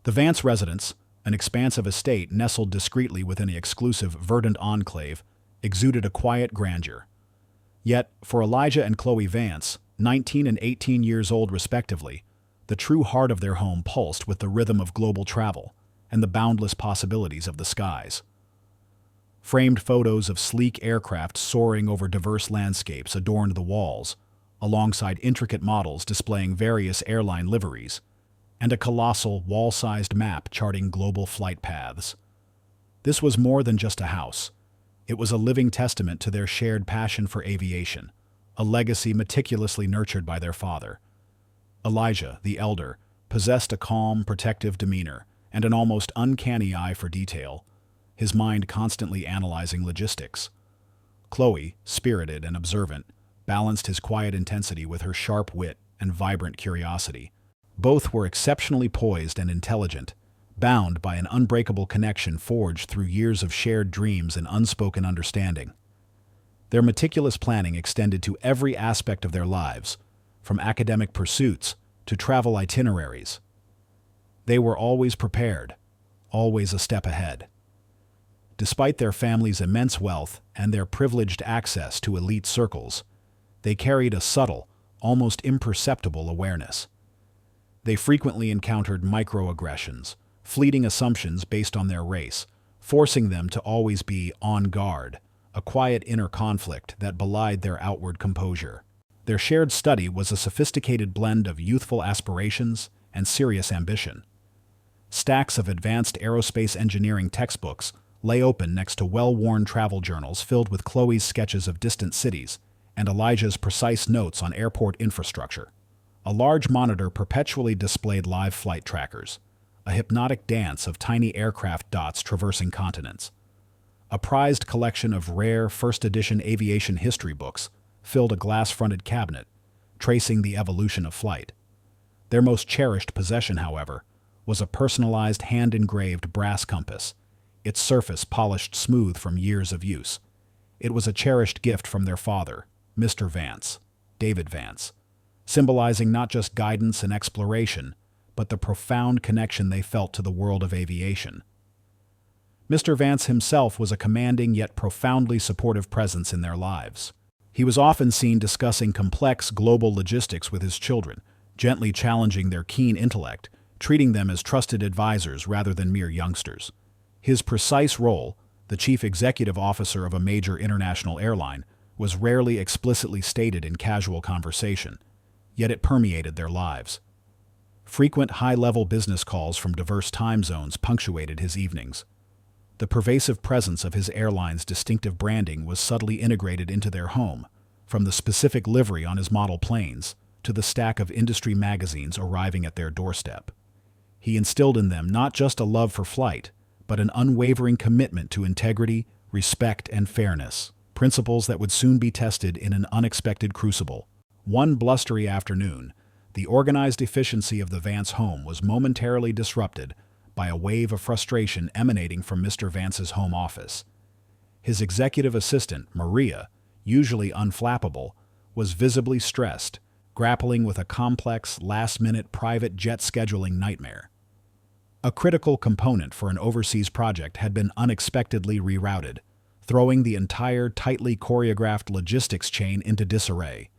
The Vance residence, an expansive estate nestled discreetly within the exclusive verdant enclave, exuded a quiet grandeur. Yet, for Elijah and Chloe Vance, 19 and 18 years old respectively, the true heart of their home pulsed with the rhythm of global travel and the boundless possibilities of the skies. Framed photos of sleek aircraft soaring over diverse landscapes adorned the walls, alongside intricate models displaying various airline liveries, and a colossal, wall-sized map charting global flight paths. This was more than just a house. It was a living testament to their shared passion for aviation, a legacy meticulously nurtured by their father. Elijah, the elder, possessed a calm, protective demeanor and an almost uncanny eye for detail, his mind constantly analyzing logistics. Chloe, spirited and observant, balanced his quiet intensity with her sharp wit and vibrant curiosity. Both were exceptionally poised and intelligent, bound by an unbreakable connection forged through years of shared dreams and unspoken understanding. Their meticulous planning extended to every aspect of their lives, from academic pursuits to travel itineraries. They were always prepared, always a step ahead. Despite their family's immense wealth and their privileged access to elite circles, they carried a subtle, almost imperceptible awareness. They frequently encountered microaggressions, fleeting assumptions based on their race, forcing them to always be on guard, a quiet inner conflict that belied their outward composure. Their shared study was a sophisticated blend of youthful aspirations and serious ambition. Stacks of advanced aerospace engineering textbooks lay open next to well-worn travel journals filled with Chloe's sketches of distant cities and Elijah's precise notes on airport infrastructure. A large monitor perpetually displayed live flight trackers, a hypnotic dance of tiny aircraft dots traversing continents. A prized collection of rare first-edition aviation history books filled a glass-fronted cabinet, tracing the evolution of flight. Their most cherished possession, however, was a personalized hand-engraved brass compass, its surface polished smooth from years of use. It was a cherished gift from their father, Mr. Vance, David Vance, symbolizing not just guidance and exploration, but the profound connection they felt to the world of aviation. Mr. Vance himself was a commanding yet profoundly supportive presence in their lives. He was often seen discussing complex global logistics with his children, gently challenging their keen intellect, treating them as trusted advisors rather than mere youngsters. His precise role, the chief executive officer of a major international airline, was rarely explicitly stated in casual conversation, yet it permeated their lives. Frequent high-level business calls from diverse time zones punctuated his evenings. The pervasive presence of his airline's distinctive branding was subtly integrated into their home, from the specific livery on his model planes to the stack of industry magazines arriving at their doorstep. He instilled in them not just a love for flight, but an unwavering commitment to integrity, respect, and fairness, principles that would soon be tested in an unexpected crucible. One blustery afternoon, the organized efficiency of the Vance home was momentarily disrupted by a wave of frustration emanating from Mr. Vance's home office. His executive assistant, Maria, usually unflappable, was visibly stressed, grappling with a complex, last-minute private jet scheduling nightmare. A critical component for an overseas project had been unexpectedly rerouted, throwing the entire tightly choreographed logistics chain into disarray.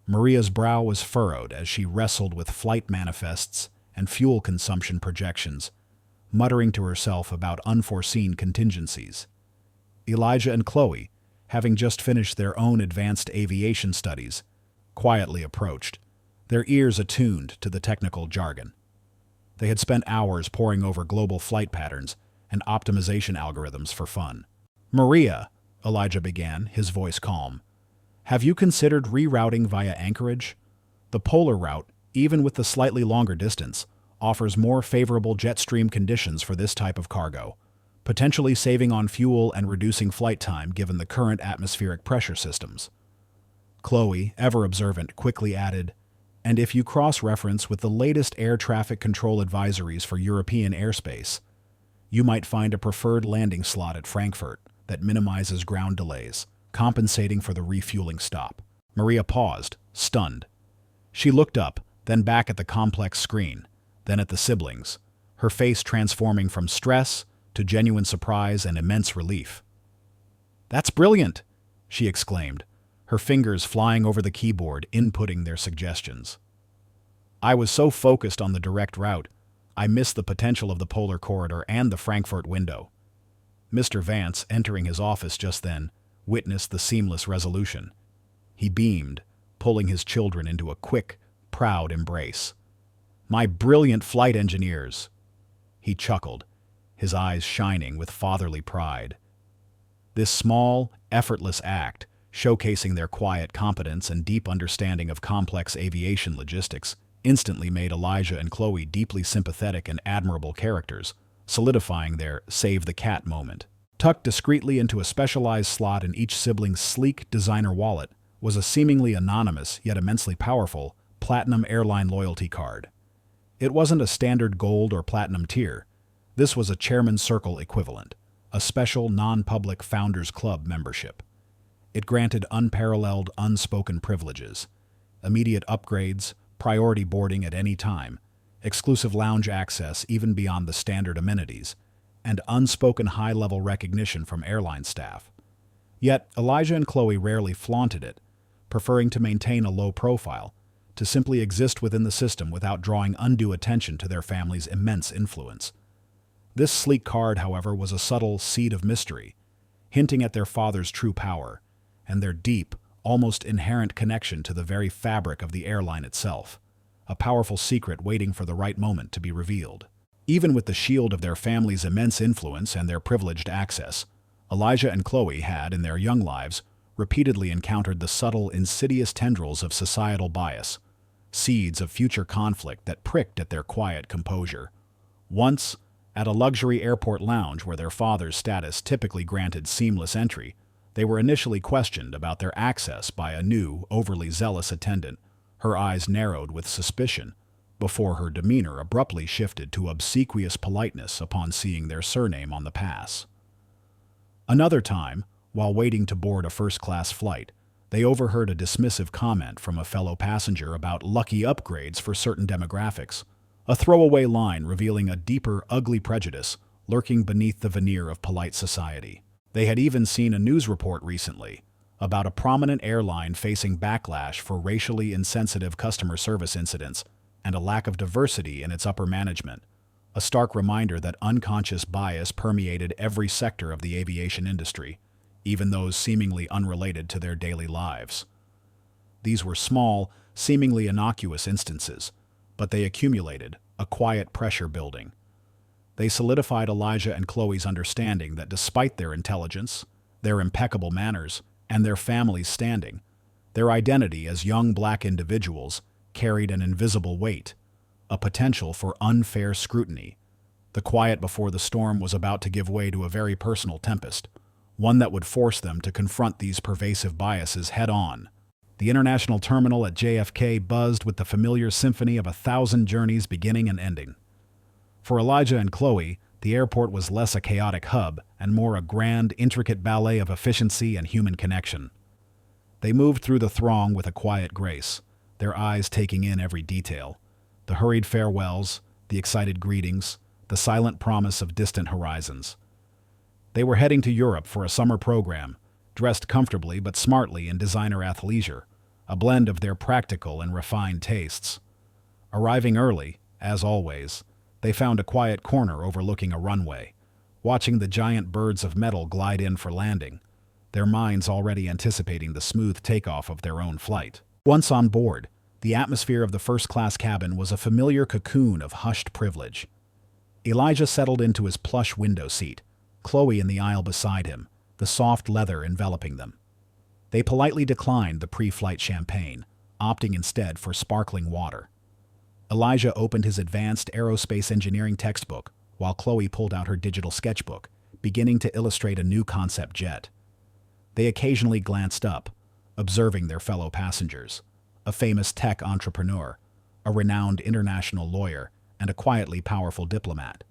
Maria's brow was furrowed as she wrestled with flight manifests and fuel consumption projections, muttering to herself about unforeseen contingencies. Elijah and Chloe, having just finished their own advanced aviation studies, quietly approached, their ears attuned to the technical jargon. They had spent hours poring over global flight patterns and optimization algorithms for fun. "Maria," Elijah began, his voice calm, "have you considered rerouting via Anchorage? The polar route, even with the slightly longer distance, offers more favorable jet stream conditions for this type of cargo, potentially saving on fuel and reducing flight time given the current atmospheric pressure systems." Chloe, ever observant, quickly added, "And if you cross-reference with the latest air traffic control advisories for European airspace, you might find a preferred landing slot at Frankfurt that minimizes ground delays, compensating for the refueling stop." Maria paused, stunned. She looked up, then back at the complex screen, then at the siblings, her face transforming from stress to genuine surprise and immense relief. "That's brilliant!" she exclaimed, her fingers flying over the keyboard, inputting their suggestions. "I was so focused on the direct route, I missed the potential of the polar corridor and the Frankfurt window." Mr. Vance, entering his office just then, witnessed the seamless resolution. He beamed, pulling his children into a quick, proud embrace. "My brilliant flight engineers!" He chuckled, his eyes shining with fatherly pride. This small, effortless act, showcasing their quiet competence and deep understanding of complex aviation logistics, instantly made Elijah and Chloe deeply sympathetic and admirable characters, solidifying their save the cat moment. Tucked discreetly into a specialized slot in each sibling's sleek designer wallet was a seemingly anonymous yet immensely powerful Platinum Airline loyalty card. It wasn't a standard gold or platinum tier. This was a Chairman's Circle equivalent, a special non-public Founders Club membership. It granted unparalleled, unspoken privileges, immediate upgrades, priority boarding at any time, exclusive lounge access even beyond the standard amenities, and unspoken high-level recognition from airline staff. Yet, Elijah and Chloe rarely flaunted it, preferring to maintain a low profile, to simply exist within the system without drawing undue attention to their family's immense influence. This sleek card, however, was a subtle seed of mystery, hinting at their father's true power, and their deep, almost inherent connection to the very fabric of the airline itself, a powerful secret waiting for the right moment to be revealed. Even with the shield of their family's immense influence and their privileged access, Elijah and Chloe had, in their young lives, repeatedly encountered the subtle, insidious tendrils of societal bias, seeds of future conflict that pricked at their quiet composure. Once, at a luxury airport lounge where their father's status typically granted seamless entry, they were initially questioned about their access by a new, overly zealous attendant, her eyes narrowed with suspicion, before her demeanor abruptly shifted to obsequious politeness upon seeing their surname on the pass. Another time, while waiting to board a first-class flight, they overheard a dismissive comment from a fellow passenger about lucky upgrades for certain demographics, a throwaway line revealing a deeper, ugly prejudice lurking beneath the veneer of polite society. They had even seen a news report recently about a prominent airline facing backlash for racially insensitive customer service incidents and a lack of diversity in its upper management, a stark reminder that unconscious bias permeated every sector of the aviation industry, even those seemingly unrelated to their daily lives. These were small, seemingly innocuous instances, but they accumulated, a quiet pressure building. They solidified Elijah and Chloe's understanding that despite their intelligence, their impeccable manners, and their family's standing, their identity as young black individuals carried an invisible weight, a potential for unfair scrutiny. The quiet before the storm was about to give way to a very personal tempest, one that would force them to confront these pervasive biases head-on. The international terminal at JFK buzzed with the familiar symphony of 1,000 journeys beginning and ending. For Elijah and Chloe, the airport was less a chaotic hub and more a grand, intricate ballet of efficiency and human connection. They moved through the throng with a quiet grace, their eyes taking in every detail: the hurried farewells, the excited greetings, the silent promise of distant horizons. They were heading to Europe for a summer program, dressed comfortably but smartly in designer athleisure, a blend of their practical and refined tastes. Arriving early, as always, they found a quiet corner overlooking a runway, watching the giant birds of metal glide in for landing, their minds already anticipating the smooth takeoff of their own flight. Once on board, the atmosphere of the first-class cabin was a familiar cocoon of hushed privilege. Elijah settled into his plush window seat, Chloe in the aisle beside him, the soft leather enveloping them. They politely declined the pre-flight champagne, opting instead for sparkling water. Elijah opened his advanced aerospace engineering textbook, while Chloe pulled out her digital sketchbook, beginning to illustrate a new concept jet. They occasionally glanced up, observing their fellow passengers, a famous tech entrepreneur, a renowned international lawyer, and a quietly powerful diplomat.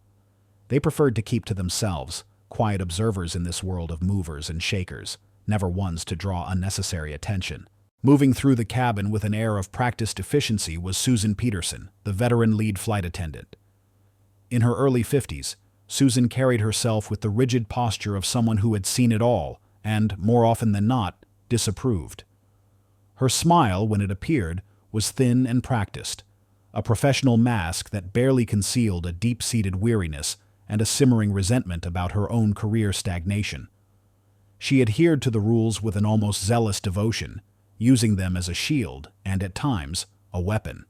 They preferred to keep to themselves, quiet observers in this world of movers and shakers, never ones to draw unnecessary attention. Moving through the cabin with an air of practiced efficiency was Susan Peterson, the veteran lead flight attendant. In her early 50s, Susan carried herself with the rigid posture of someone who had seen it all and, more often than not, disapproved. Her smile, when it appeared, was thin and practiced, a professional mask that barely concealed a deep-seated weariness and a simmering resentment about her own career stagnation. She adhered to the rules with an almost zealous devotion, using them as a shield and, at times, a weapon.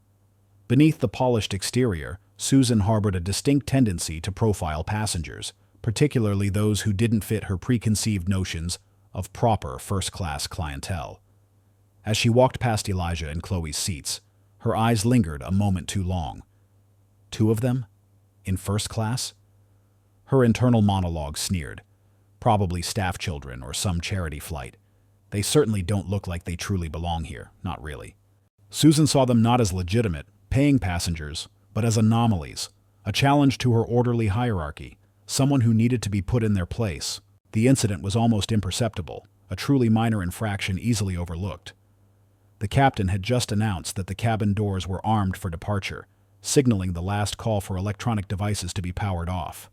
Beneath the polished exterior, Susan harbored a distinct tendency to profile passengers, particularly those who didn't fit her preconceived notions of proper first-class clientele. As she walked past Elijah and Chloe's seats, her eyes lingered a moment too long. Two of them? In first class? Her internal monologue sneered. Probably staff children or some charity flight. They certainly don't look like they truly belong here, not really. Susan saw them not as legitimate, paying passengers, but as anomalies, a challenge to her orderly hierarchy, someone who needed to be put in their place. The incident was almost imperceptible, a truly minor infraction easily overlooked. The captain had just announced that the cabin doors were armed for departure, signaling the last call for electronic devices to be powered off.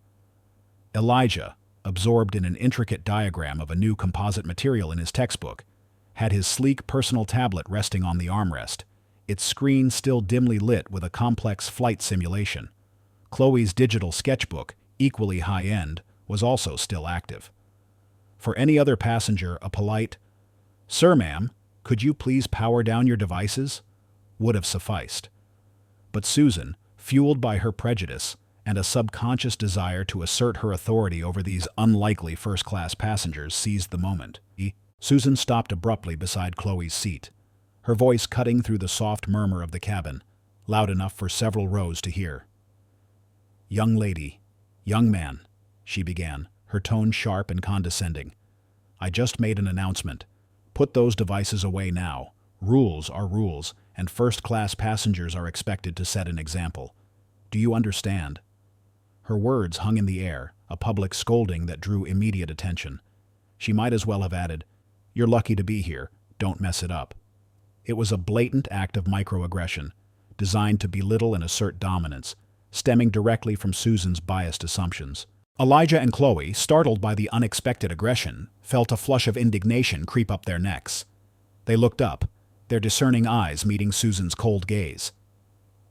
Elijah, absorbed in an intricate diagram of a new composite material in his textbook, had his sleek personal tablet resting on the armrest, its screen still dimly lit with a complex flight simulation. Chloe's digital sketchbook, equally high-end, was also still active. For any other passenger, a polite, "Sir, ma'am, could you please power down your devices?" would have sufficed. But Susan, fueled by her prejudice and a subconscious desire to assert her authority over these unlikely first-class passengers, seized the moment. Susan stopped abruptly beside Chloe's seat, her voice cutting through the soft murmur of the cabin, loud enough for several rows to hear. "Young lady, young man," she began, her tone sharp and condescending. "I just made an announcement. Put those devices away now. Rules are rules, and first-class passengers are expected to set an example. Do you understand?" Her words hung in the air, a public scolding that drew immediate attention. She might as well have added, "You're lucky to be here. Don't mess it up." It was a blatant act of microaggression, designed to belittle and assert dominance, stemming directly from Susan's biased assumptions. Elijah and Chloe, startled by the unexpected aggression, felt a flush of indignation creep up their necks. They looked up, their discerning eyes meeting Susan's cold gaze.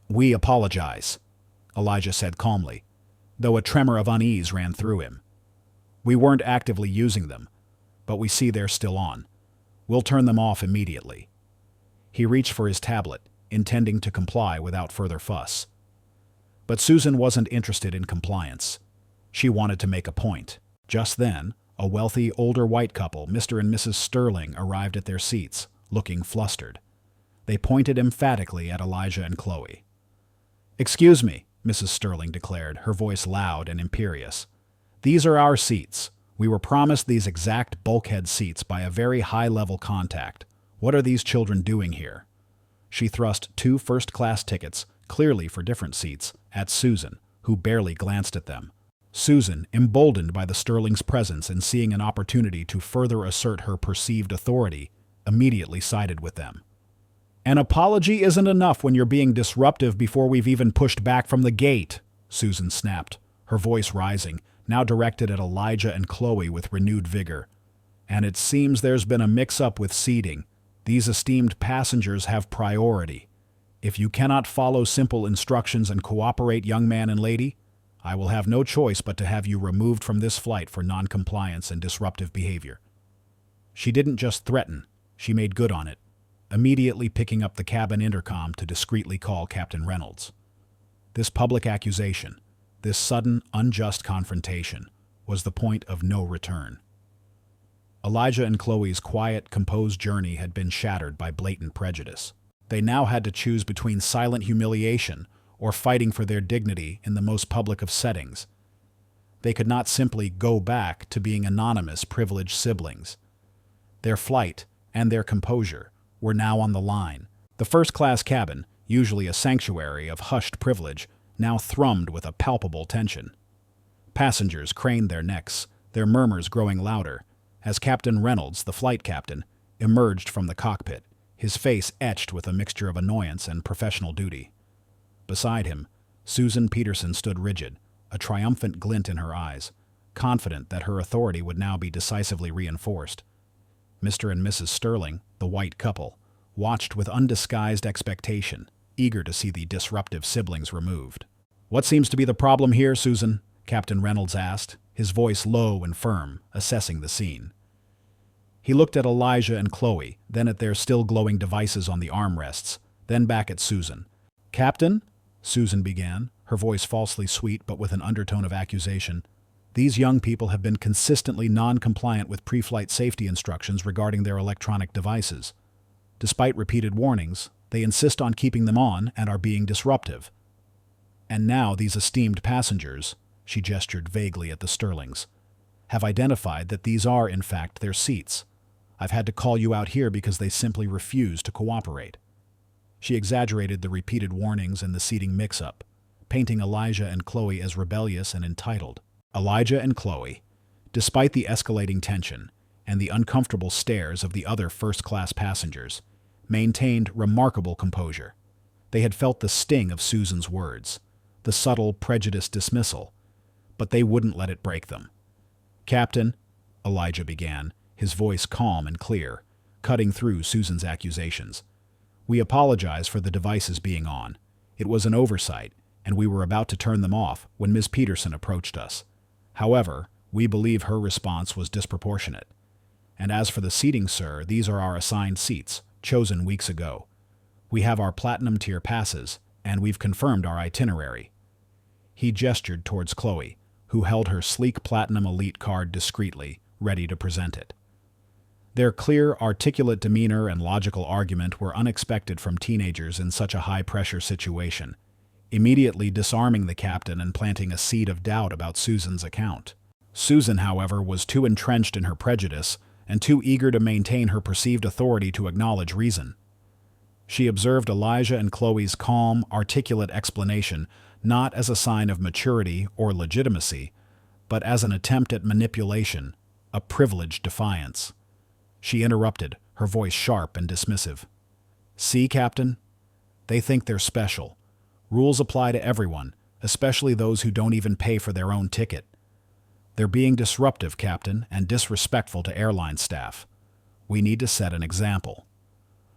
"We apologize," Elijah said calmly, though a tremor of unease ran through him. "We weren't actively using them, but we see they're still on. We'll turn them off immediately." He reached for his tablet, intending to comply without further fuss. But Susan wasn't interested in compliance. She wanted to make a point. Just then, a wealthy, older white couple, Mr. and Mrs. Sterling, arrived at their seats, looking flustered. They pointed emphatically at Elijah and Chloe. "Excuse me," Mrs. Sterling declared, her voice loud and imperious. "These are our seats. We were promised these exact bulkhead seats by a very high-level contact. What are these children doing here?" She thrust 2 first-class tickets, clearly for different seats, at Susan, who barely glanced at them. Susan, emboldened by the Sterling's presence and seeing an opportunity to further assert her perceived authority, immediately sided with them. "An apology isn't enough when you're being disruptive before we've even pushed back from the gate," Susan snapped, her voice rising, now directed at Elijah and Chloe with renewed vigor. "And it seems there's been a mix-up with seating. These esteemed passengers have priority. If you cannot follow simple instructions and cooperate, young man and lady, I will have no choice but to have you removed from this flight for non-compliance and disruptive behavior." She didn't just threaten, she made good on it, immediately picking up the cabin intercom to discreetly call Captain Reynolds. This public accusation, this sudden, unjust confrontation, was the point of no return. Elijah and Chloe's quiet, composed journey had been shattered by blatant prejudice. They now had to choose between silent humiliation or fighting for their dignity in the most public of settings. They could not simply go back to being anonymous, privileged siblings. Their flight and their composure were now on the line. The first-class cabin, usually a sanctuary of hushed privilege, now thrummed with a palpable tension. Passengers craned their necks, their murmurs growing louder, as Captain Reynolds, the flight captain, emerged from the cockpit, his face etched with a mixture of annoyance and professional duty. Beside him, Susan Peterson stood rigid, a triumphant glint in her eyes, confident that her authority would now be decisively reinforced. Mr. and Mrs. Sterling, the white couple, watched with undisguised expectation, eager to see the disruptive siblings removed. "What seems to be the problem here, Susan?" Captain Reynolds asked, his voice low and firm, assessing the scene. He looked at Elijah and Chloe, then at their still glowing devices on the armrests, then back at Susan. "Captain," Susan began, her voice falsely sweet but with an undertone of accusation, "these young people have been consistently non-compliant with pre-flight safety instructions regarding their electronic devices. Despite repeated warnings, they insist on keeping them on and are being disruptive. And now these esteemed passengers," she gestured vaguely at the Sterlings, "have identified that these are, in fact, their seats. I've had to call you out here because they simply refuse to cooperate." She exaggerated the repeated warnings and the seating mix-up, painting Elijah and Chloe as rebellious and entitled. Elijah and Chloe, despite the escalating tension and the uncomfortable stares of the other first-class passengers, maintained remarkable composure. They had felt the sting of Susan's words, the subtle, prejudiced dismissal, but they wouldn't let it break them. "Captain," Elijah began, his voice calm and clear, cutting through Susan's accusations, "we apologize for the devices being on. It was an oversight, and we were about to turn them off when Ms. Peterson approached us. However, we believe her response was disproportionate. And as for the seating, sir, these are our assigned seats, chosen weeks ago. We have our platinum tier passes, and we've confirmed our itinerary." He gestured towards Chloe, who held her sleek Platinum Elite card discreetly, ready to present it. Their clear, articulate demeanor and logical argument were unexpected from teenagers in such a high-pressure situation, immediately disarming the captain and planting a seed of doubt about Susan's account. Susan, however, was too entrenched in her prejudice and too eager to maintain her perceived authority to acknowledge reason. She observed Elijah and Chloe's calm, articulate explanation not as a sign of maturity or legitimacy, but as an attempt at manipulation, a privileged defiance. She interrupted, her voice sharp and dismissive. "See, Captain? They think they're special. Rules apply to everyone, especially those who don't even pay for their own ticket. They're being disruptive, Captain, and disrespectful to airline staff. We need to set an example."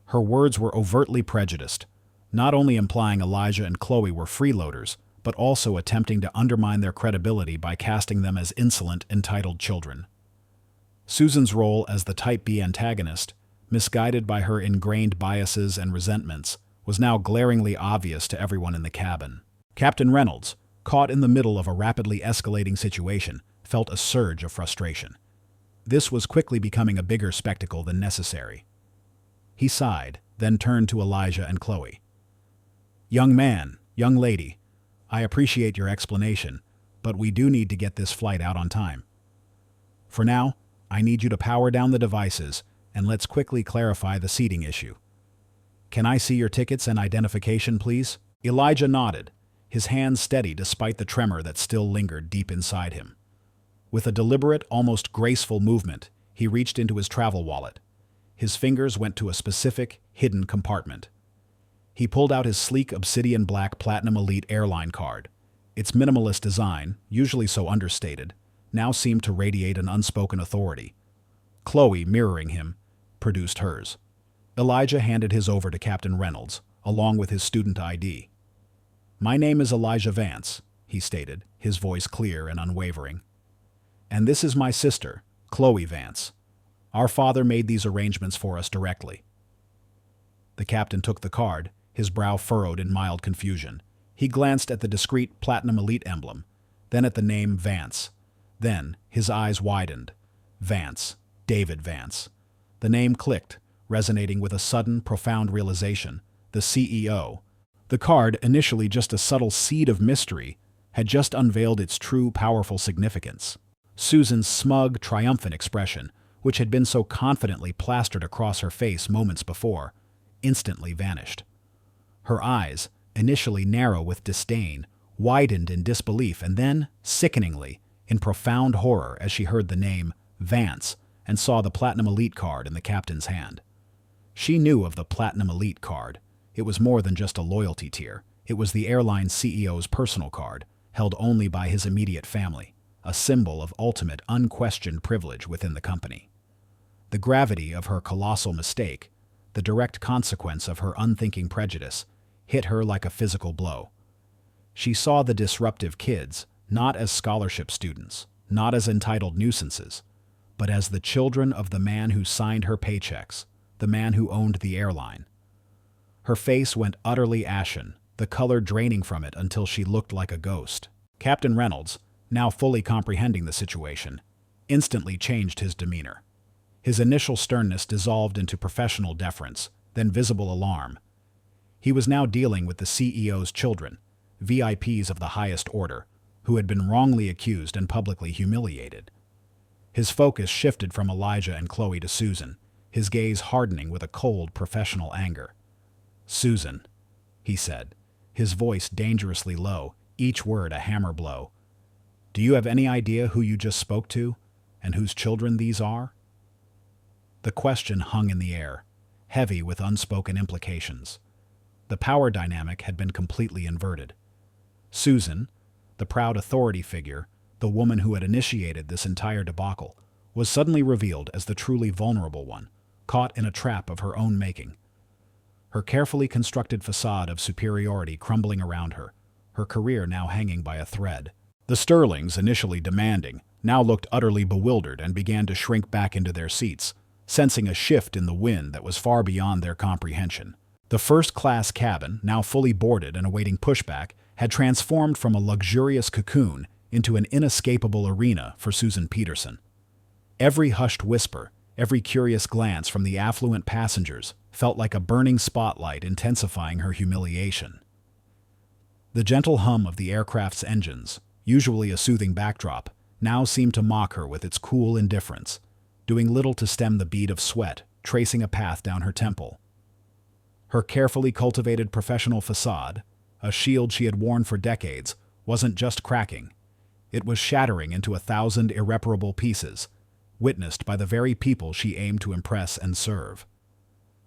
Her words were overtly prejudiced, not only implying Elijah and Chloe were freeloaders, but also attempting to undermine their credibility by casting them as insolent, entitled children. Susan's role as the Type B antagonist, misguided by her ingrained biases and resentments, was now glaringly obvious to everyone in the cabin. Captain Reynolds, caught in the middle of a rapidly escalating situation, felt a surge of frustration. This was quickly becoming a bigger spectacle than necessary. He sighed, then turned to Elijah and Chloe. "Young man, young lady, I appreciate your explanation, but we do need to get this flight out on time. For now, I need you to power down the devices, and let's quickly clarify the seating issue. Can I see your tickets and identification, please?" Elijah nodded, his hands steady despite the tremor that still lingered deep inside him. With a deliberate, almost graceful movement, he reached into his travel wallet. His fingers went to a specific, hidden compartment. He pulled out his sleek obsidian black Platinum Elite airline card. Its minimalist design, usually so understated, now seemed to radiate an unspoken authority. Chloe, mirroring him, produced hers. Elijah handed his over to Captain Reynolds, along with his student ID. "My name is Elijah Vance," he stated, his voice clear and unwavering. "And this is my sister, Chloe Vance. Our father made these arrangements for us directly." The captain took the card, his brow furrowed in mild confusion. He glanced at the discreet Platinum Elite emblem, then at the name Vance. Then, his eyes widened. Vance. David Vance. The name clicked, resonating with a sudden, profound realization. The CEO. The card, initially just a subtle seed of mystery, had just unveiled its true, powerful significance. Susan's smug, triumphant expression, which had been so confidently plastered across her face moments before, instantly vanished. Her eyes, initially narrow with disdain, widened in disbelief and then, sickeningly, in profound horror as she heard the name Vance and saw the Platinum Elite card in the captain's hand. She knew of the Platinum Elite card. It was more than just a loyalty tier. It was the airline CEO's personal card, held only by his immediate family, a symbol of ultimate, unquestioned privilege within the company. The gravity of her colossal mistake, the direct consequence of her unthinking prejudice, hit her like a physical blow. She saw the disruptive kids not as scholarship students, not as entitled nuisances, but as the children of the man who signed her paychecks, the man who owned the airline. Her face went utterly ashen, the color draining from it until she looked like a ghost. Captain Reynolds, now fully comprehending the situation, instantly changed his demeanor. His initial sternness dissolved into professional deference, then visible alarm. He was now dealing with the CEO's children, VIPs of the highest order, who had been wrongly accused and publicly humiliated. His focus shifted from Elijah and Chloe to Susan, his gaze hardening with a cold, professional anger. "Susan," he said, his voice dangerously low, each word a hammer blow. "Do you have any idea who you just spoke to, and whose children these are?" The question hung in the air, heavy with unspoken implications. The power dynamic had been completely inverted. Susan, the proud authority figure, the woman who had initiated this entire debacle, was suddenly revealed as the truly vulnerable one, caught in a trap of her own making. Her carefully constructed facade of superiority crumbling around her, her career now hanging by a thread. The Sterlings, initially demanding, now looked utterly bewildered and began to shrink back into their seats, sensing a shift in the wind that was far beyond their comprehension. The first-class cabin, now fully boarded and awaiting pushback, had transformed from a luxurious cocoon into an inescapable arena for Susan Peterson. Every hushed whisper, every curious glance from the affluent passengers felt like a burning spotlight intensifying her humiliation. The gentle hum of the aircraft's engines, usually a soothing backdrop, now seemed to mock her with its cool indifference, doing little to stem the bead of sweat tracing a path down her temple. Her carefully cultivated professional facade, a shield she had worn for decades, wasn't just cracking. It was shattering into 1,000 irreparable pieces, witnessed by the very people she aimed to impress and serve.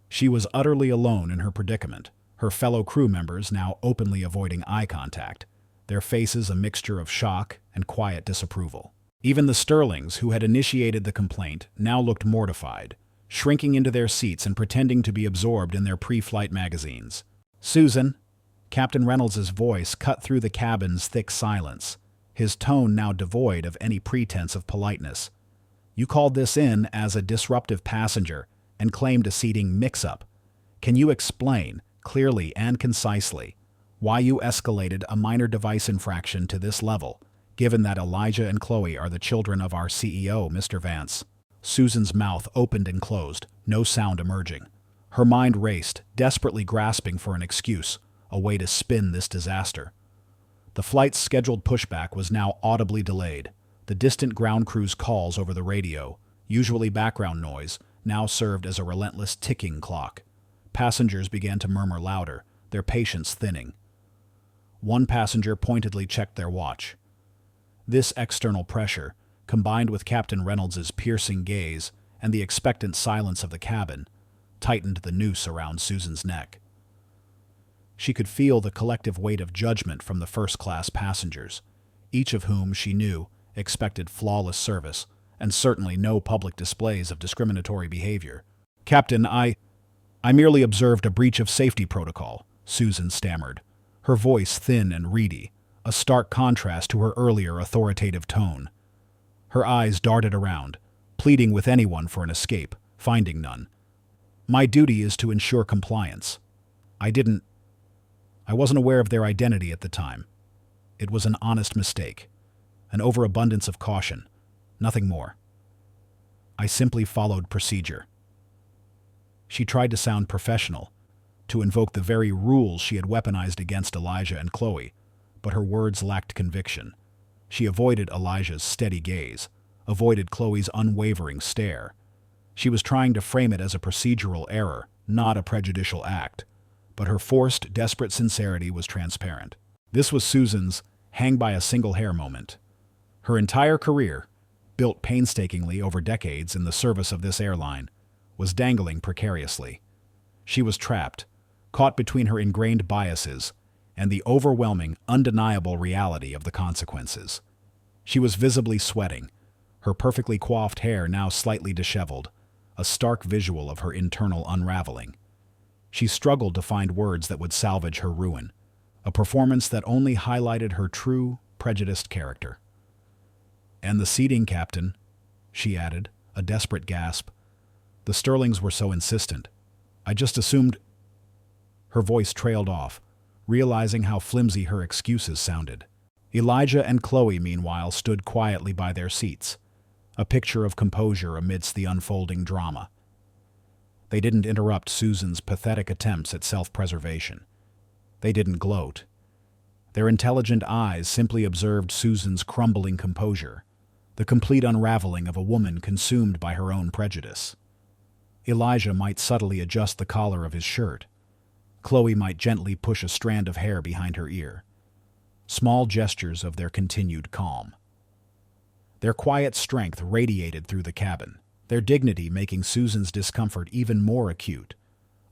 She was utterly alone in her predicament, her fellow crew members now openly avoiding eye contact, their faces a mixture of shock and quiet disapproval. Even the Sterlings, who had initiated the complaint, now looked mortified, shrinking into their seats and pretending to be absorbed in their pre-flight magazines. "Susan," Captain Reynolds's voice cut through the cabin's thick silence, his tone now devoid of any pretense of politeness. "You called this in as a disruptive passenger and claimed a seating mix-up. Can you explain, clearly and concisely, why you escalated a minor device infraction to this level, given that Elijah and Chloe are the children of our CEO, Mr. Vance?" Susan's mouth opened and closed, no sound emerging. Her mind raced, desperately grasping for an excuse, a way to spin this disaster. The flight's scheduled pushback was now audibly delayed. The distant ground crew's calls over the radio, usually background noise, now served as a relentless ticking clock. Passengers began to murmur louder, their patience thinning. One passenger pointedly checked their watch. This external pressure, combined with Captain Reynolds's piercing gaze and the expectant silence of the cabin, tightened the noose around Susan's neck. She could feel the collective weight of judgment from the first-class passengers, each of whom, she knew, expected flawless service and certainly no public displays of discriminatory behavior. "Captain, I merely observed a breach of safety protocol," Susan stammered, her voice thin and reedy, a stark contrast to her earlier authoritative tone. Her eyes darted around, pleading with anyone for an escape, finding none. "My duty is to ensure compliance. I wasn't aware of their identity at the time. It was an honest mistake, an overabundance of caution, nothing more. I simply followed procedure." She tried to sound professional, to invoke the very rules she had weaponized against Elijah and Chloe, but her words lacked conviction. She avoided Elijah's steady gaze, avoided Chloe's unwavering stare. She was trying to frame it as a procedural error, not a prejudicial act, but her forced, desperate sincerity was transparent. This was Susan's hang-by-a-single-hair moment. Her entire career, built painstakingly over decades in the service of this airline, was dangling precariously. She was trapped, caught between her ingrained biases and the overwhelming, undeniable reality of the consequences. She was visibly sweating, her perfectly coiffed hair now slightly disheveled, a stark visual of her internal unraveling. She struggled to find words that would salvage her ruin, a performance that only highlighted her true, prejudiced character. "And the seating, Captain," she added, a desperate gasp. "The Sterlings were so insistent. I just assumed—" Her voice trailed off, realizing how flimsy her excuses sounded. Elijah and Chloe, meanwhile, stood quietly by their seats, a picture of composure amidst the unfolding drama. They didn't interrupt Susan's pathetic attempts at self-preservation. They didn't gloat. Their intelligent eyes simply observed Susan's crumbling composure, the complete unraveling of a woman consumed by her own prejudice. Elijah might subtly adjust the collar of his shirt. Chloe might gently push a strand of hair behind her ear. Small gestures of their continued calm. Their quiet strength radiated through the cabin, their dignity making Susan's discomfort even more acute,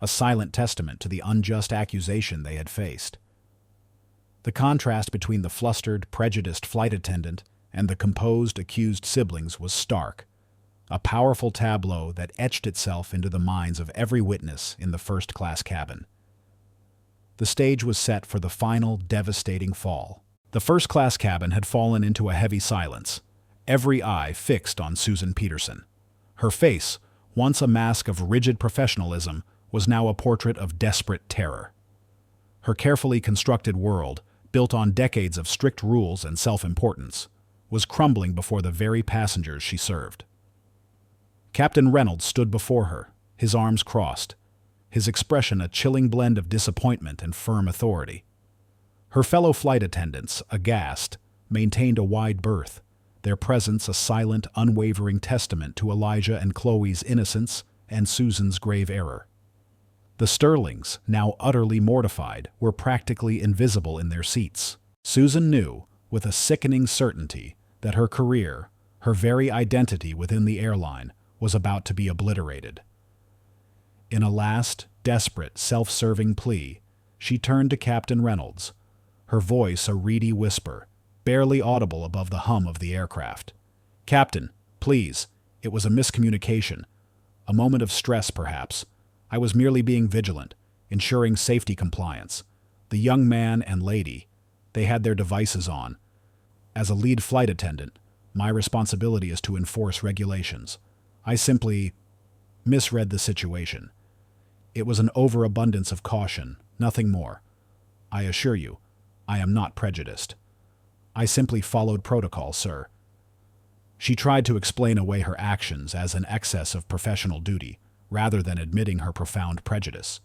a silent testament to the unjust accusation they had faced. The contrast between the flustered, prejudiced flight attendant and the composed, accused siblings was stark, a powerful tableau that etched itself into the minds of every witness in the first-class cabin. The stage was set for the final, devastating fall. The first-class cabin had fallen into a heavy silence, every eye fixed on Susan Peterson. Her face, once a mask of rigid professionalism, was now a portrait of desperate terror. Her carefully constructed world, built on decades of strict rules and self-importance, was crumbling before the very passengers she served. Captain Reynolds stood before her, his arms crossed, his expression a chilling blend of disappointment and firm authority. Her fellow flight attendants, aghast, maintained a wide berth, their presence a silent, unwavering testament to Elijah and Chloe's innocence and Susan's grave error. The Sterlings, now utterly mortified, were practically invisible in their seats. Susan knew, with a sickening certainty, that her career, her very identity within the airline, was about to be obliterated. In a last, desperate, self-serving plea, she turned to Captain Reynolds, her voice a reedy whisper, barely audible above the hum of the aircraft. "Captain, please, it was a miscommunication. A moment of stress, perhaps. I was merely being vigilant, ensuring safety compliance. The young man and lady, they had their devices on. As a lead flight attendant, my responsibility is to enforce regulations. I simply misread the situation. It was an overabundance of caution, nothing more. I assure you, I am not prejudiced. I simply followed protocol, sir." She tried to explain away her actions as an excess of professional duty, rather than admitting her profound prejudice.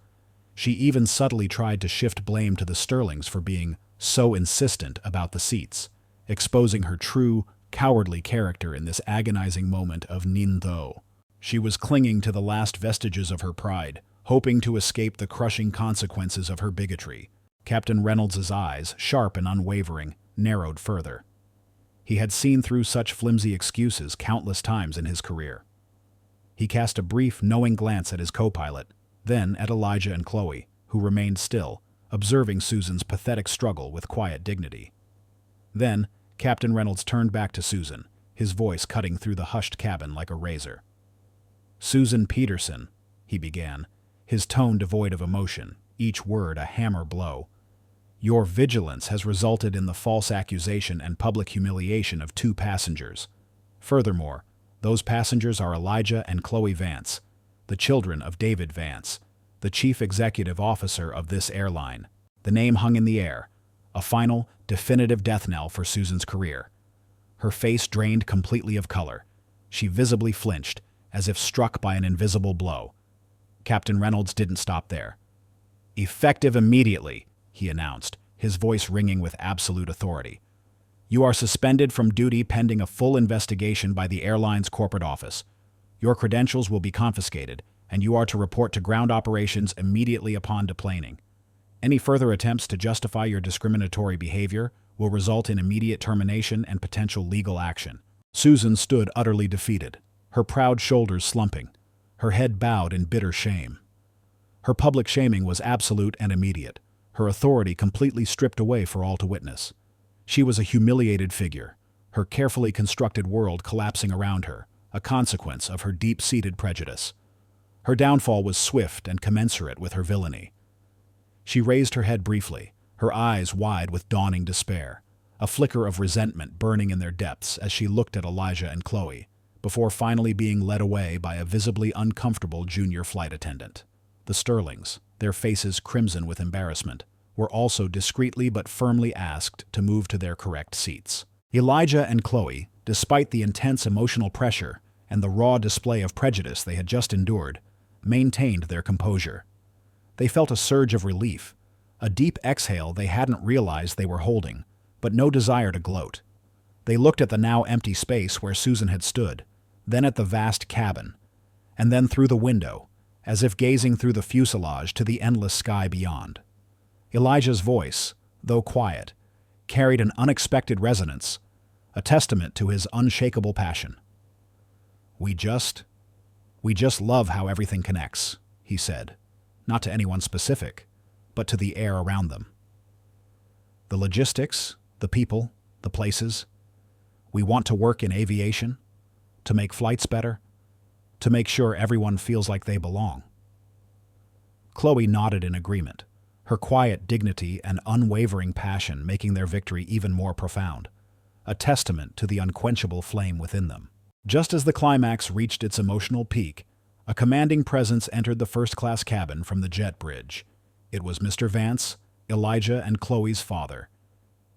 She even subtly tried to shift blame to the Sterlings for being so insistent about the seats, exposing her true, cowardly character in this agonizing moment of nin-tho. She was clinging to the last vestiges of her pride, hoping to escape the crushing consequences of her bigotry. Captain Reynolds's eyes, sharp and unwavering, narrowed further. He had seen through such flimsy excuses countless times in his career. He cast a brief, knowing glance at his co-pilot, then at Elijah and Chloe, who remained still, observing Susan's pathetic struggle with quiet dignity. Then, Captain Reynolds turned back to Susan, his voice cutting through the hushed cabin like a razor. "Susan Peterson," he began, his tone devoid of emotion, each word a hammer blow. "Your vigilance has resulted in the false accusation and public humiliation of 2 passengers. Furthermore, those passengers are Elijah and Chloe Vance, the children of David Vance, the chief executive officer of this airline." The name hung in the air, a final, definitive death knell for Susan's career. Her face drained completely of color. She visibly flinched, as if struck by an invisible blow. Captain Reynolds didn't stop there. "Effective immediately," he announced, his voice ringing with absolute authority. "You are suspended from duty pending a full investigation by the airline's corporate office. Your credentials will be confiscated, and you are to report to ground operations immediately upon deplaning. Any further attempts to justify your discriminatory behavior will result in immediate termination and potential legal action." Susan stood utterly defeated, her proud shoulders slumping, her head bowed in bitter shame. Her public shaming was absolute and immediate, her authority completely stripped away for all to witness. She was a humiliated figure, her carefully constructed world collapsing around her, a consequence of her deep-seated prejudice. Her downfall was swift and commensurate with her villainy. She raised her head briefly, her eyes wide with dawning despair, a flicker of resentment burning in their depths as she looked at Elijah and Chloe, before finally being led away by a visibly uncomfortable junior flight attendant. The Sterlings, their faces crimson with embarrassment, were also discreetly but firmly asked to move to their correct seats. Elijah and Chloe, despite the intense emotional pressure and the raw display of prejudice they had just endured, maintained their composure. They felt a surge of relief, a deep exhale they hadn't realized they were holding, but no desire to gloat. They looked at the now empty space where Susan had stood, then at the vast cabin, and then through the window, as if gazing through the fuselage to the endless sky beyond. Elijah's voice, though quiet, carried an unexpected resonance, a testament to his unshakable passion. We just love how everything connects," he said, not to anyone specific, but to the air around them. "The logistics, the people, the places. We want to work in aviation, to make flights better, to make sure everyone feels like they belong." Chloe nodded in agreement, her quiet dignity and unwavering passion making their victory even more profound, a testament to the unquenchable flame within them. Just as the climax reached its emotional peak, a commanding presence entered the first-class cabin from the jet bridge. It was Mr. Vance, Elijah and Chloe's father.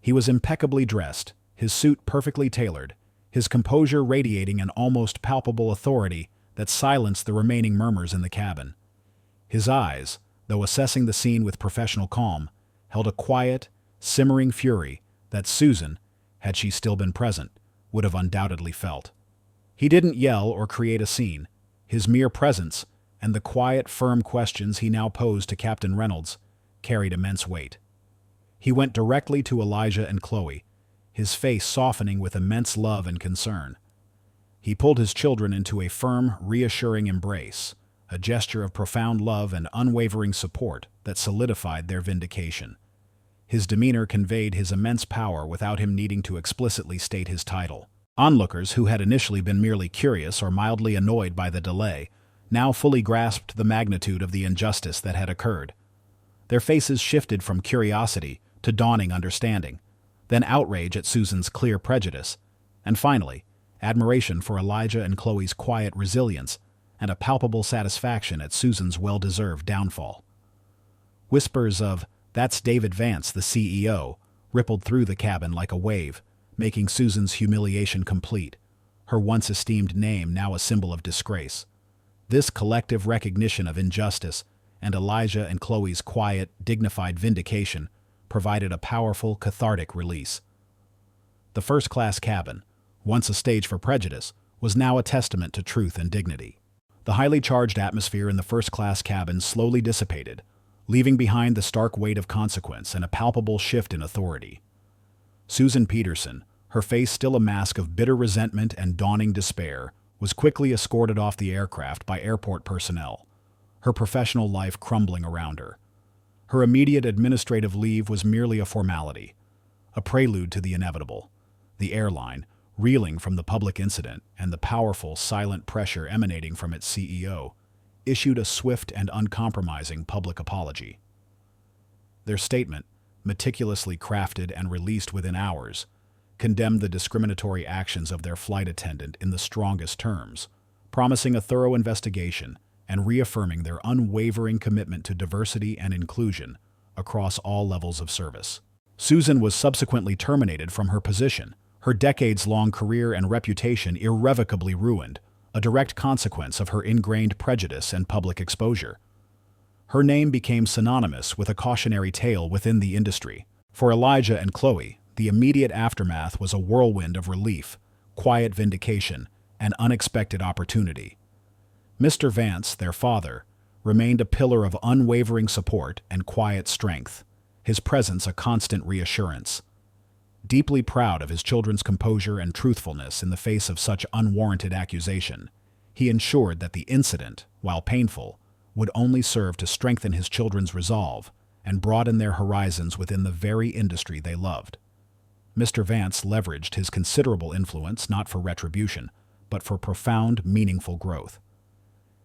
He was impeccably dressed, his suit perfectly tailored, his composure radiating an almost palpable authority that silenced the remaining murmurs in the cabin. His eyes, though assessing the scene with professional calm, held a quiet, simmering fury that Susan, had she still been present, would have undoubtedly felt. He didn't yell or create a scene. His mere presence, and the quiet, firm questions he now posed to Captain Reynolds, carried immense weight. He went directly to Elijah and Chloe, his face softening with immense love and concern. He pulled his children into a firm, reassuring embrace, a gesture of profound love and unwavering support that solidified their vindication. His demeanor conveyed his immense power without him needing to explicitly state his title. Onlookers who had initially been merely curious or mildly annoyed by the delay now fully grasped the magnitude of the injustice that had occurred. Their faces shifted from curiosity to dawning understanding, then outrage at Susan's clear prejudice, and finally, admiration for Elijah and Chloe's quiet resilience and a palpable satisfaction at Susan's well-deserved downfall. Whispers of, "That's David Vance, the CEO," rippled through the cabin like a wave, making Susan's humiliation complete, her once esteemed name now a symbol of disgrace. This collective recognition of injustice and Elijah and Chloe's quiet, dignified vindication provided a powerful, cathartic release. The first-class cabin, once a stage for prejudice, was now a testament to truth and dignity. The highly charged atmosphere in the first-class cabin slowly dissipated, leaving behind the stark weight of consequence and a palpable shift in authority. Susan Peterson, her face still a mask of bitter resentment and dawning despair, was quickly escorted off the aircraft by airport personnel, her professional life crumbling around her. Her immediate administrative leave was merely a formality, a prelude to the inevitable. The airline, reeling from the public incident and the powerful, silent pressure emanating from its CEO, issued a swift and uncompromising public apology. Their statement, meticulously crafted and released within hours, condemned the discriminatory actions of their flight attendant in the strongest terms, promising a thorough investigation and reaffirming their unwavering commitment to diversity and inclusion across all levels of service. Susan was subsequently terminated from her position, her decades-long career and reputation irrevocably ruined, a direct consequence of her ingrained prejudice and public exposure. Her name became synonymous with a cautionary tale within the industry. For Elijah and Chloe, the immediate aftermath was a whirlwind of relief, quiet vindication, and unexpected opportunity. Mr. Vance, their father, remained a pillar of unwavering support and quiet strength, his presence a constant reassurance. Deeply proud of his children's composure and truthfulness in the face of such unwarranted accusation, he ensured that the incident, while painful, would only serve to strengthen his children's resolve and broaden their horizons within the very industry they loved. Mr. Vance leveraged his considerable influence not for retribution, but for profound, meaningful growth.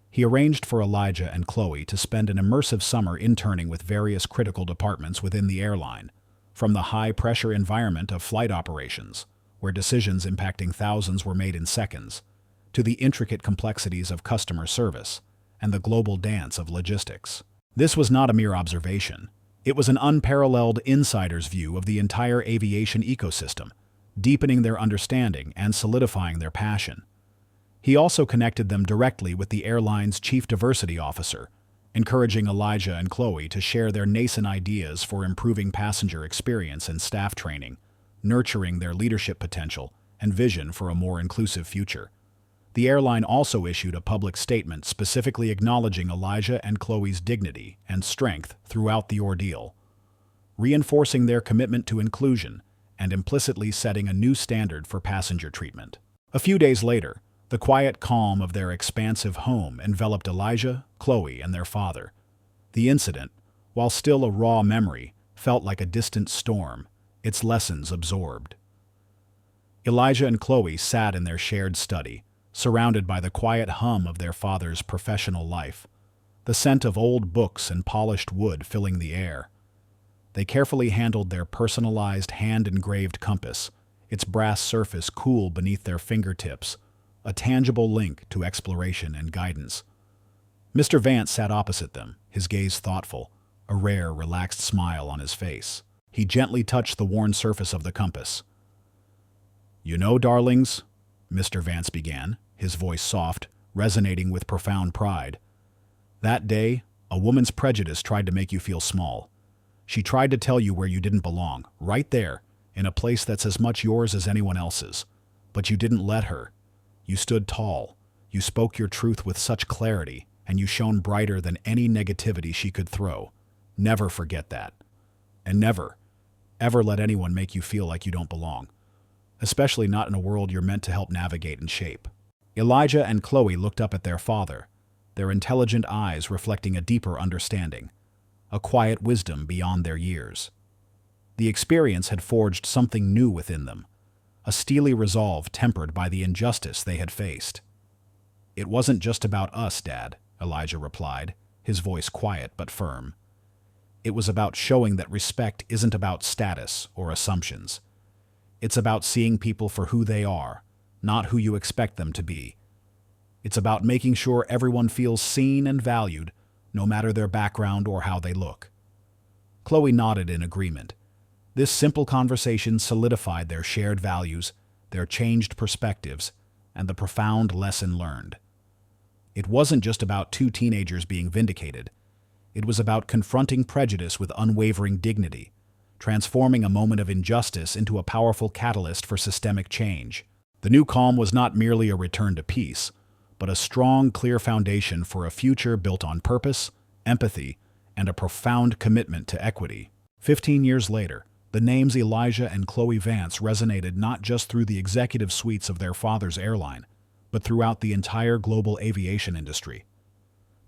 He arranged for Elijah and Chloe to spend an immersive summer interning with various critical departments within the airline, from the high-pressure environment of flight operations, where decisions impacting thousands were made in seconds, to the intricate complexities of customer service and the global dance of logistics. This was not a mere observation. It was an unparalleled insider's view of the entire aviation ecosystem, deepening their understanding and solidifying their passion. He also connected them directly with the airline's chief diversity officer, encouraging Elijah and Chloe to share their nascent ideas for improving passenger experience and staff training, nurturing their leadership potential and vision for a more inclusive future. The airline also issued a public statement specifically acknowledging Elijah and Chloe's dignity and strength throughout the ordeal, reinforcing their commitment to inclusion and implicitly setting a new standard for passenger treatment. A few days later, the quiet calm of their expansive home enveloped Elijah, Chloe, and their father. The incident, while still a raw memory, felt like a distant storm, its lessons absorbed. Elijah and Chloe sat in their shared study, surrounded by the quiet hum of their father's professional life, the scent of old books and polished wood filling the air. They carefully handled their personalized hand-engraved compass, its brass surface cool beneath their fingertips, a tangible link to exploration and guidance. Mr. Vance sat opposite them, his gaze thoughtful, a rare, relaxed smile on his face. He gently touched the worn surface of the compass. "You know, darlings," Mr. Vance began, his voice soft, resonating with profound pride. "That day, a woman's prejudice tried to make you feel small. She tried to tell you where you didn't belong, right there, in a place that's as much yours as anyone else's. But you didn't let her. You stood tall. You spoke your truth with such clarity, and you shone brighter than any negativity she could throw. Never forget that. And never, ever let anyone make you feel like you don't belong. Especially not in a world you're meant to help navigate and shape." Elijah and Chloe looked up at their father, their intelligent eyes reflecting a deeper understanding, a quiet wisdom beyond their years. The experience had forged something new within them, a steely resolve tempered by the injustice they had faced. "It wasn't just about us, Dad," Elijah replied, his voice quiet but firm. "It was about showing that respect isn't about status or assumptions. It's about seeing people for who they are, not who you expect them to be. It's about making sure everyone feels seen and valued, no matter their background or how they look." Chloe nodded in agreement. This simple conversation solidified their shared values, their changed perspectives, and the profound lesson learned. It wasn't just about two teenagers being vindicated. It was about confronting prejudice with unwavering dignity, transforming a moment of injustice into a powerful catalyst for systemic change. The new calm was not merely a return to peace, but a strong, clear foundation for a future built on purpose, empathy, and a profound commitment to equity. 15 years later, the names Elijah and Chloe Vance resonated not just through the executive suites of their father's airline, but throughout the entire global aviation industry.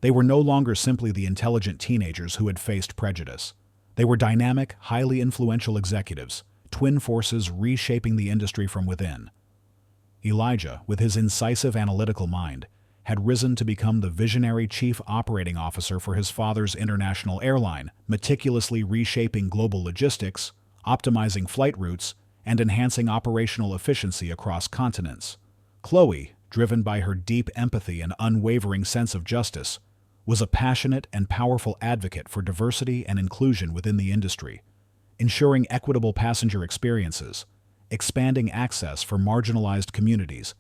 They were no longer simply the intelligent teenagers who had faced prejudice. They were dynamic, highly influential executives, twin forces reshaping the industry from within. Elijah, with his incisive analytical mind, had risen to become the visionary chief operating officer for his father's international airline, meticulously reshaping global logistics, optimizing flight routes, and enhancing operational efficiency across continents. Chloe, driven by her deep empathy and unwavering sense of justice, was a passionate and powerful advocate for diversity and inclusion within the industry, ensuring equitable passenger experiences, expanding access for marginalized communities,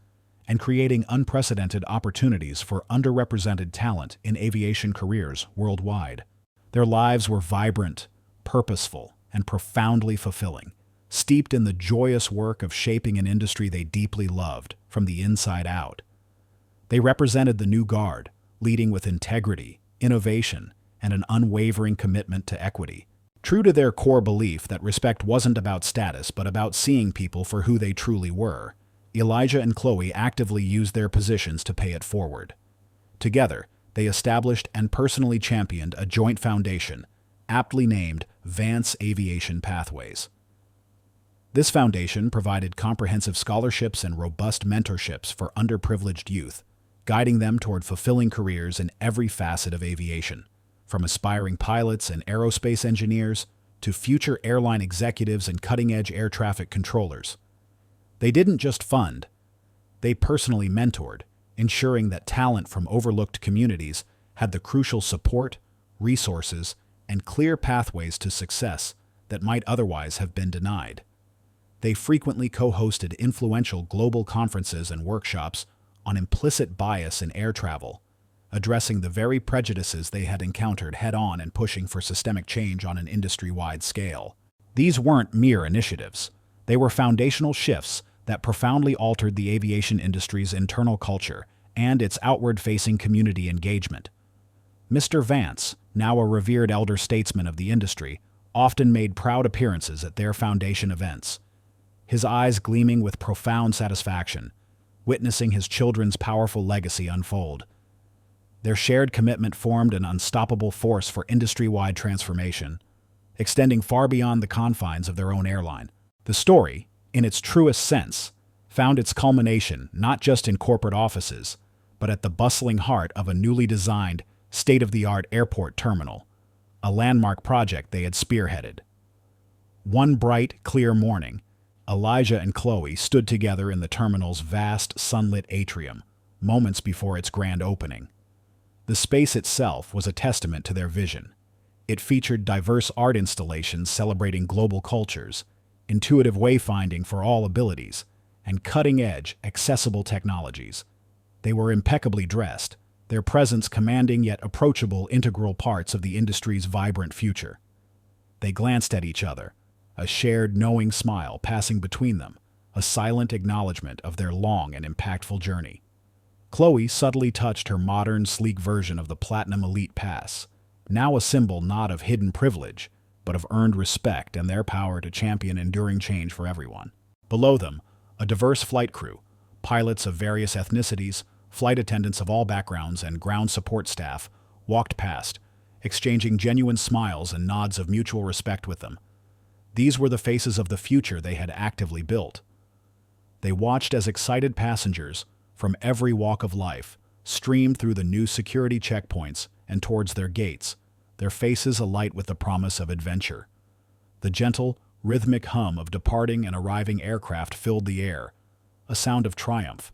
and creating unprecedented opportunities for underrepresented talent in aviation careers worldwide. Their lives were vibrant, purposeful, and profoundly fulfilling, steeped in the joyous work of shaping an industry they deeply loved from the inside out. They represented the new guard, leading with integrity, innovation, and an unwavering commitment to equity. True to their core belief that respect wasn't about status but about seeing people for who they truly were, Elijah and Chloe actively used their positions to pay it forward. Together, they established and personally championed a joint foundation, aptly named Vance Aviation Pathways. This foundation provided comprehensive scholarships and robust mentorships for underprivileged youth, guiding them toward fulfilling careers in every facet of aviation, from aspiring pilots and aerospace engineers to future airline executives and cutting-edge air traffic controllers. They didn't just fund, they personally mentored, ensuring that talent from overlooked communities had the crucial support, resources, and clear pathways to success that might otherwise have been denied. They frequently co-hosted influential global conferences and workshops on implicit bias in air travel, addressing the very prejudices they had encountered head-on and pushing for systemic change on an industry-wide scale. These weren't mere initiatives. They were foundational shifts that profoundly altered the aviation industry's internal culture and its outward-facing community engagement. Mr. Vance, now a revered elder statesman of the industry, often made proud appearances at their foundation events, his eyes gleaming with profound satisfaction, witnessing his children's powerful legacy unfold. Their shared commitment formed an unstoppable force for industry-wide transformation, extending far beyond the confines of their own airline. The story, in its truest sense, found its culmination not just in corporate offices, but at the bustling heart of a newly designed, state-of-the-art airport terminal, a landmark project they had spearheaded. One bright, clear morning, Elijah and Chloe stood together in the terminal's vast, sunlit atrium, moments before its grand opening. The space itself was a testament to their vision. It featured diverse art installations celebrating global cultures, intuitive wayfinding for all abilities, and cutting-edge, accessible technologies. They were impeccably dressed, their presence commanding yet approachable integral parts of the industry's vibrant future. They glanced at each other, a shared knowing smile passing between them, a silent acknowledgement of their long and impactful journey. Chloe subtly touched her modern, sleek version of the Platinum Elite Pass, now a symbol not of hidden privilege, but of earned respect and their power to champion enduring change for everyone. Below them, a diverse flight crew, pilots of various ethnicities, flight attendants of all backgrounds, and ground support staff, walked past, exchanging genuine smiles and nods of mutual respect with them. These were the faces of the future they had actively built. They watched as excited passengers, from every walk of life, streamed through the new security checkpoints and towards their gates, their faces alight with the promise of adventure. The gentle, rhythmic hum of departing and arriving aircraft filled the air, a sound of triumph,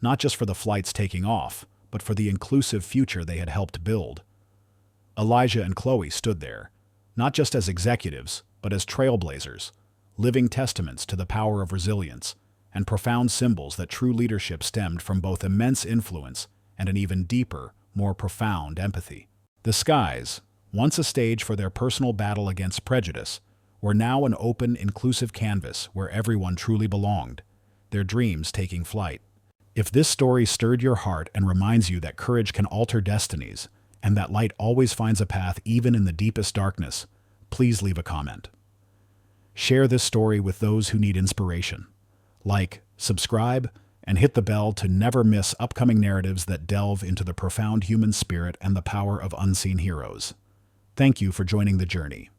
not just for the flights taking off, but for the inclusive future they had helped build. Elijah and Chloe stood there, not just as executives, but as trailblazers, living testaments to the power of resilience, and profound symbols that true leadership stemmed from both immense influence and an even deeper, more profound empathy. The skies, once a stage for their personal battle against prejudice, were now an open, inclusive canvas where everyone truly belonged, their dreams taking flight. If this story stirred your heart and reminds you that courage can alter destinies, and that light always finds a path even in the deepest darkness, please leave a comment. Share this story with those who need inspiration. Like, subscribe, and hit the bell to never miss upcoming narratives that delve into the profound human spirit and the power of unseen heroes. Thank you for joining the journey.